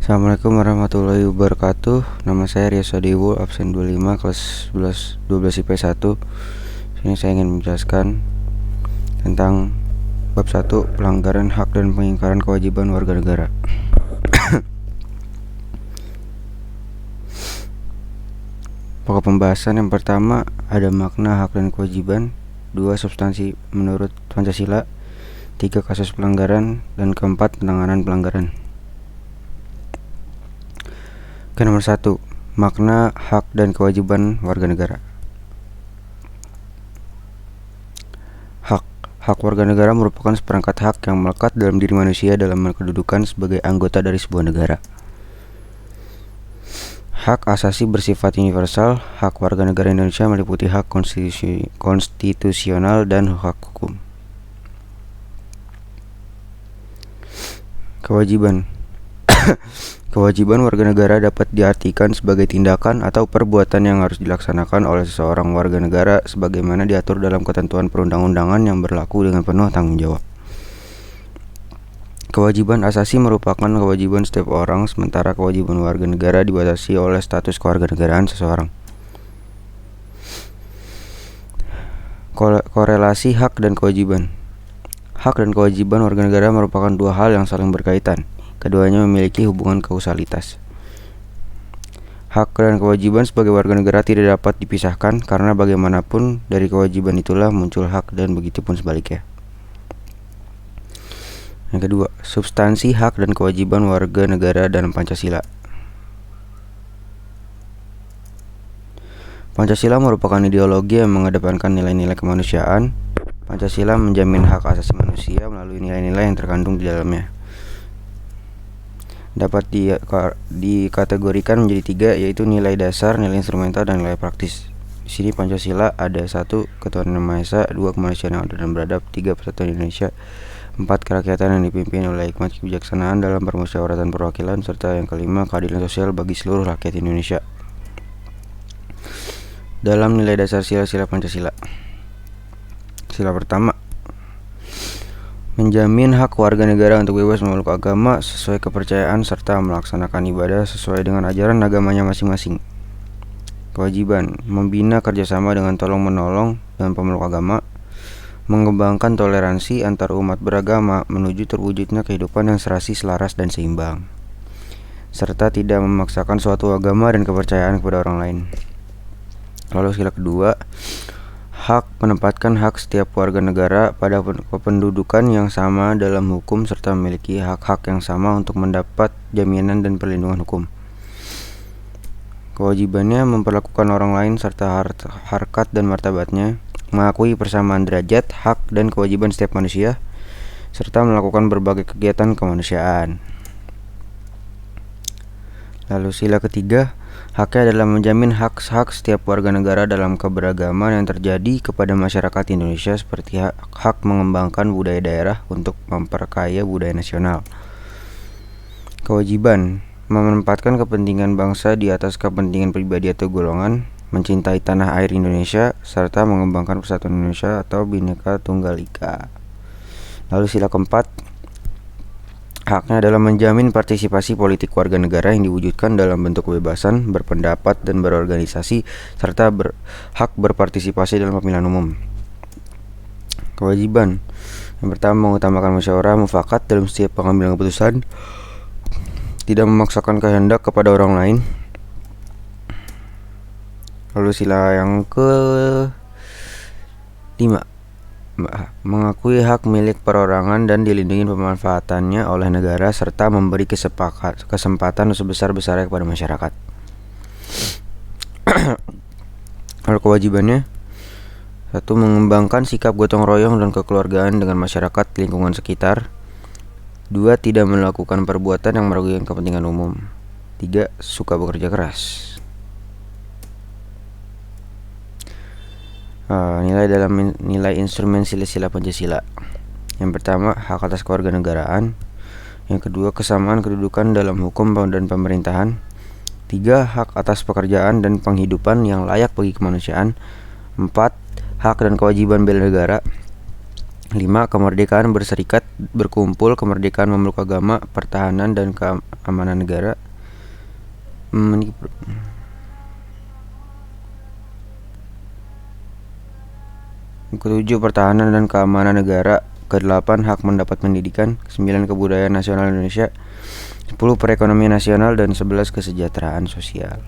Assalamualaikum warahmatullahi wabarakatuh. Nama saya Ria Sadewo, absen 25 kelas 12 IP 1. Sini saya ingin menjelaskan tentang bab 1, pelanggaran hak dan pengingkaran kewajiban warga negara. Pokok pembahasan yang pertama ada makna hak dan kewajiban, 2 substansi menurut Pancasila, 3 kasus pelanggaran, dan keempat penanganan pelanggaran. Nomor 1, makna hak dan kewajiban warga negara. Hak warga negara merupakan seperangkat hak yang melekat dalam diri manusia dalam kedudukan sebagai anggota dari sebuah negara. Hak asasi bersifat universal. Hak warga negara Indonesia meliputi hak konstitusional dan hak hukum. Kewajiban. Kewajiban warga negara dapat diartikan sebagai tindakan atau perbuatan yang harus dilaksanakan oleh seseorang warga negara sebagaimana diatur dalam ketentuan perundang-undangan yang berlaku dengan penuh tanggung jawab. Kewajiban asasi merupakan kewajiban setiap orang, sementara kewajiban warga negara dibatasi oleh status kewarganegaraan seseorang. Korelasi hak dan kewajiban. Hak dan kewajiban warga negara merupakan dua hal yang saling berkaitan. Keduanya memiliki hubungan kausalitas. Hak dan kewajiban sebagai warga negara tidak dapat dipisahkan karena bagaimanapun dari kewajiban itulah muncul hak dan begitupun sebaliknya. Yang kedua, substansi hak dan kewajiban warga negara dalam Pancasila. Pancasila merupakan ideologi yang mengedepankan nilai-nilai kemanusiaan. Pancasila menjamin hak asasi manusia melalui nilai-nilai yang terkandung di dalamnya. Dapat dikategorikan menjadi 3, yaitu nilai dasar, nilai instrumental, dan nilai praktis. Di sini Pancasila ada 1, ketuhanan yang Maha Esa, 2, kemanusiaan yang adil dan beradab, 3, persatuan Indonesia, 4, kerakyatan yang dipimpin oleh hikmat kebijaksanaan dalam permusyawaratan perwakilan, serta yang kelima, keadilan sosial bagi seluruh rakyat Indonesia. Dalam nilai dasar sila-sila Pancasila. Sila pertama, menjamin hak warga negara untuk bebas memeluk agama sesuai kepercayaan serta melaksanakan ibadah sesuai dengan ajaran agamanya masing-masing. Kewajiban, membina kerjasama dengan tolong-menolong dan pemeluk agama, mengembangkan toleransi antar umat beragama menuju terwujudnya kehidupan yang serasi, selaras, dan seimbang, serta tidak memaksakan suatu agama dan kepercayaan kepada orang lain. Lalu sila kedua, hak menempatkan hak setiap warga negara pada kependudukan yang sama dalam hukum serta memiliki hak-hak yang sama untuk mendapat jaminan dan perlindungan hukum. Kewajibannya memperlakukan orang lain serta harkat dan martabatnya, mengakui persamaan derajat, hak, dan kewajiban setiap manusia, serta melakukan berbagai kegiatan kemanusiaan. Lalu sila ketiga, haknya adalah menjamin hak-hak setiap warga negara dalam keberagaman yang terjadi kepada masyarakat Indonesia seperti hak mengembangkan budaya daerah untuk memperkaya budaya nasional. Kewajiban, menempatkan kepentingan bangsa di atas kepentingan pribadi atau golongan, mencintai tanah air Indonesia, serta mengembangkan persatuan Indonesia atau Bhinneka Tunggal Ika. Lalu sila keempat, haknya adalah menjamin partisipasi politik warga negara yang diwujudkan dalam bentuk kebebasan berpendapat dan berorganisasi serta hak berpartisipasi dalam pemilihan umum. Kewajiban, yang pertama, mengutamakan musyawarah mufakat dalam setiap pengambilan keputusan, tidak memaksakan kehendak kepada orang lain. Lalu sila yang ke-5, mengakui hak milik perorangan dan dilindungi pemanfaatannya oleh negara serta memberi kesempatan sebesar-besarnya kepada masyarakat. Lalu kewajibannya, 1, mengembangkan sikap gotong royong dan kekeluargaan dengan masyarakat lingkungan sekitar. 2, tidak melakukan perbuatan yang merugikan kepentingan umum. 3, suka bekerja keras. Nilai dalam nilai instrumen sila-sila Pancasila. Yang pertama, hak atas kewarganegaraan. Yang kedua, kesamaan kedudukan dalam hukum dan pemerintahan. 3, hak atas pekerjaan dan penghidupan yang layak bagi kemanusiaan. 4, hak dan kewajiban bela negara. 5. Kemerdekaan berserikat, berkumpul, kemerdekaan memeluk agama, pertahanan dan keamanan negara. Ke-7. Pertahanan dan keamanan negara. Ke-8. Hak mendapat pendidikan. 9. Kebudayaan nasional Indonesia. 10. Perekonomian nasional. Dan 11. Kesejahteraan sosial.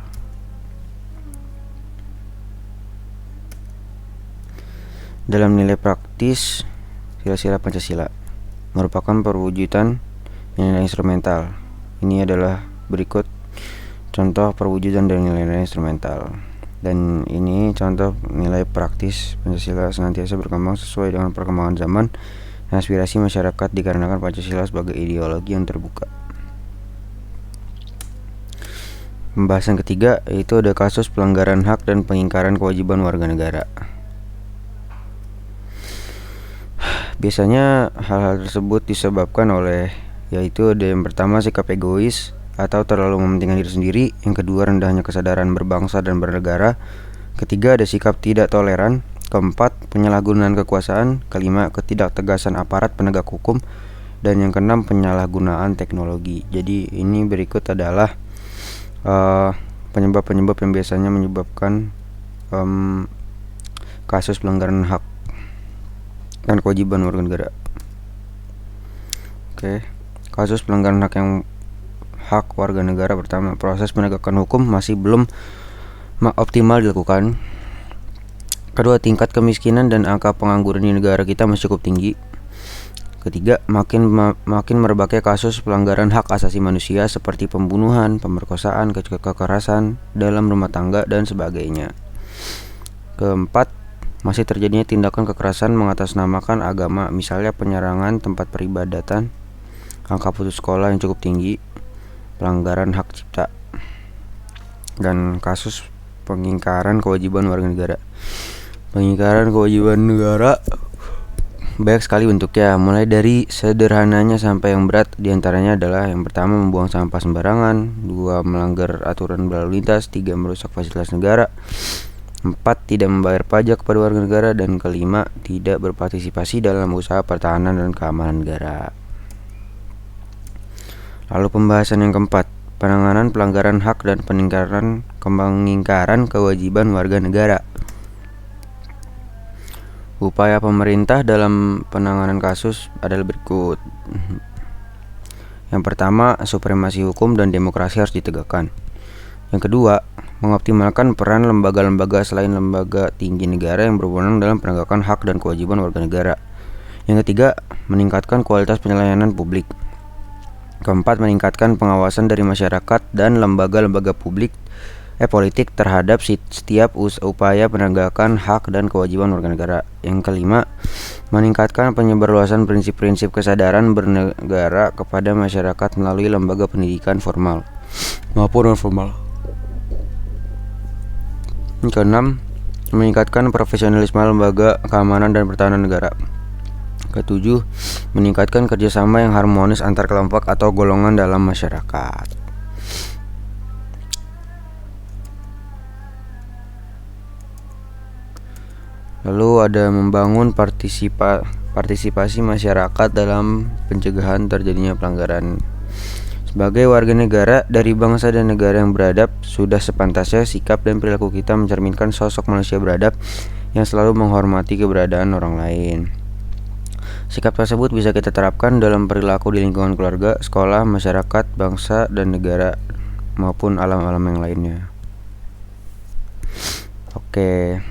Dalam nilai praktis, sila-sila Pancasila merupakan perwujudan nilai instrumental. Ini adalah berikut contoh perwujudan dari nilai-nilai instrumental. Dan ini contoh nilai praktis. Pancasila senantiasa berkembang sesuai dengan perkembangan zaman dan aspirasi masyarakat dikarenakan Pancasila sebagai ideologi yang terbuka. Pembahasan ketiga yaitu ada kasus pelanggaran hak dan pengingkaran kewajiban warga negara. Biasanya hal-hal tersebut disebabkan oleh yaitu ada yang pertama sikap egois atau terlalu mementingkan diri sendiri, yang kedua rendahnya kesadaran berbangsa dan bernegara, ketiga ada sikap tidak toleran, keempat penyalahgunaan kekuasaan, kelima ketidaktegasan aparat penegak hukum, dan yang keenam penyalahgunaan teknologi. Jadi ini berikut adalah penyebab-penyebab yang biasanya menyebabkan kasus pelanggaran hak dan kewajiban warga negara. Oke, kasus pelanggaran hak warga negara. Pertama, proses penegakan hukum masih belum optimal dilakukan. Kedua, tingkat kemiskinan dan angka pengangguran di negara kita masih cukup tinggi. Ketiga, makin merebaknya kasus pelanggaran hak asasi manusia seperti pembunuhan, pemerkosaan, kekerasan dalam rumah tangga dan sebagainya. Keempat, masih terjadinya tindakan kekerasan mengatasnamakan agama, misalnya penyerangan tempat peribadatan, angka putus sekolah yang cukup tinggi, pelanggaran hak cipta, dan kasus pengingkaran kewajiban warga negara. Pengingkaran kewajiban negara banyak sekali bentuknya, mulai dari sederhananya sampai yang berat. Diantaranya adalah yang pertama membuang sampah sembarangan, 2 melanggar aturan berlalu lintas, 3 merusak fasilitas negara, 4 tidak membayar pajak kepada warga negara, dan kelima tidak berpartisipasi dalam usaha pertahanan dan keamanan negara. Lalu pembahasan yang keempat, penanganan pelanggaran hak dan pengingkaran kewajiban warga negara. Upaya pemerintah dalam penanganan kasus adalah berikut. Yang pertama, supremasi hukum dan demokrasi harus ditegakkan. Yang kedua, mengoptimalkan peran lembaga-lembaga selain lembaga tinggi negara yang berwenang dalam penegakan hak dan kewajiban warga negara. Yang ketiga, meningkatkan kualitas pelayanan publik. Keempat, meningkatkan pengawasan dari masyarakat dan lembaga-lembaga politik terhadap setiap upaya penegakan hak dan kewajiban warga negara. Yang kelima, meningkatkan penyebarluasan prinsip-prinsip kesadaran bernegara kepada masyarakat melalui lembaga pendidikan formal maupun non-formal. Yang keenam, meningkatkan profesionalisme lembaga keamanan dan pertahanan negara. Ketujuh, meningkatkan kerjasama yang harmonis antar kelompok atau golongan dalam masyarakat. Lalu ada membangun partisipasi masyarakat dalam pencegahan terjadinya pelanggaran. Sebagai warga negara dari bangsa dan negara yang beradab, sudah sepantasnya sikap dan perilaku kita mencerminkan sosok manusia beradab yang selalu menghormati keberadaan orang lain. Sikap tersebut bisa kita terapkan dalam perilaku di lingkungan keluarga, sekolah, masyarakat, bangsa, dan negara, maupun alam-alam yang lainnya. Oke,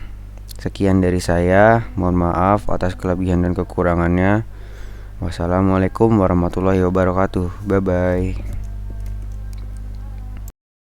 sekian dari saya. Mohon maaf atas kelebihan dan kekurangannya. Wassalamualaikum warahmatullahi wabarakatuh. Bye-bye.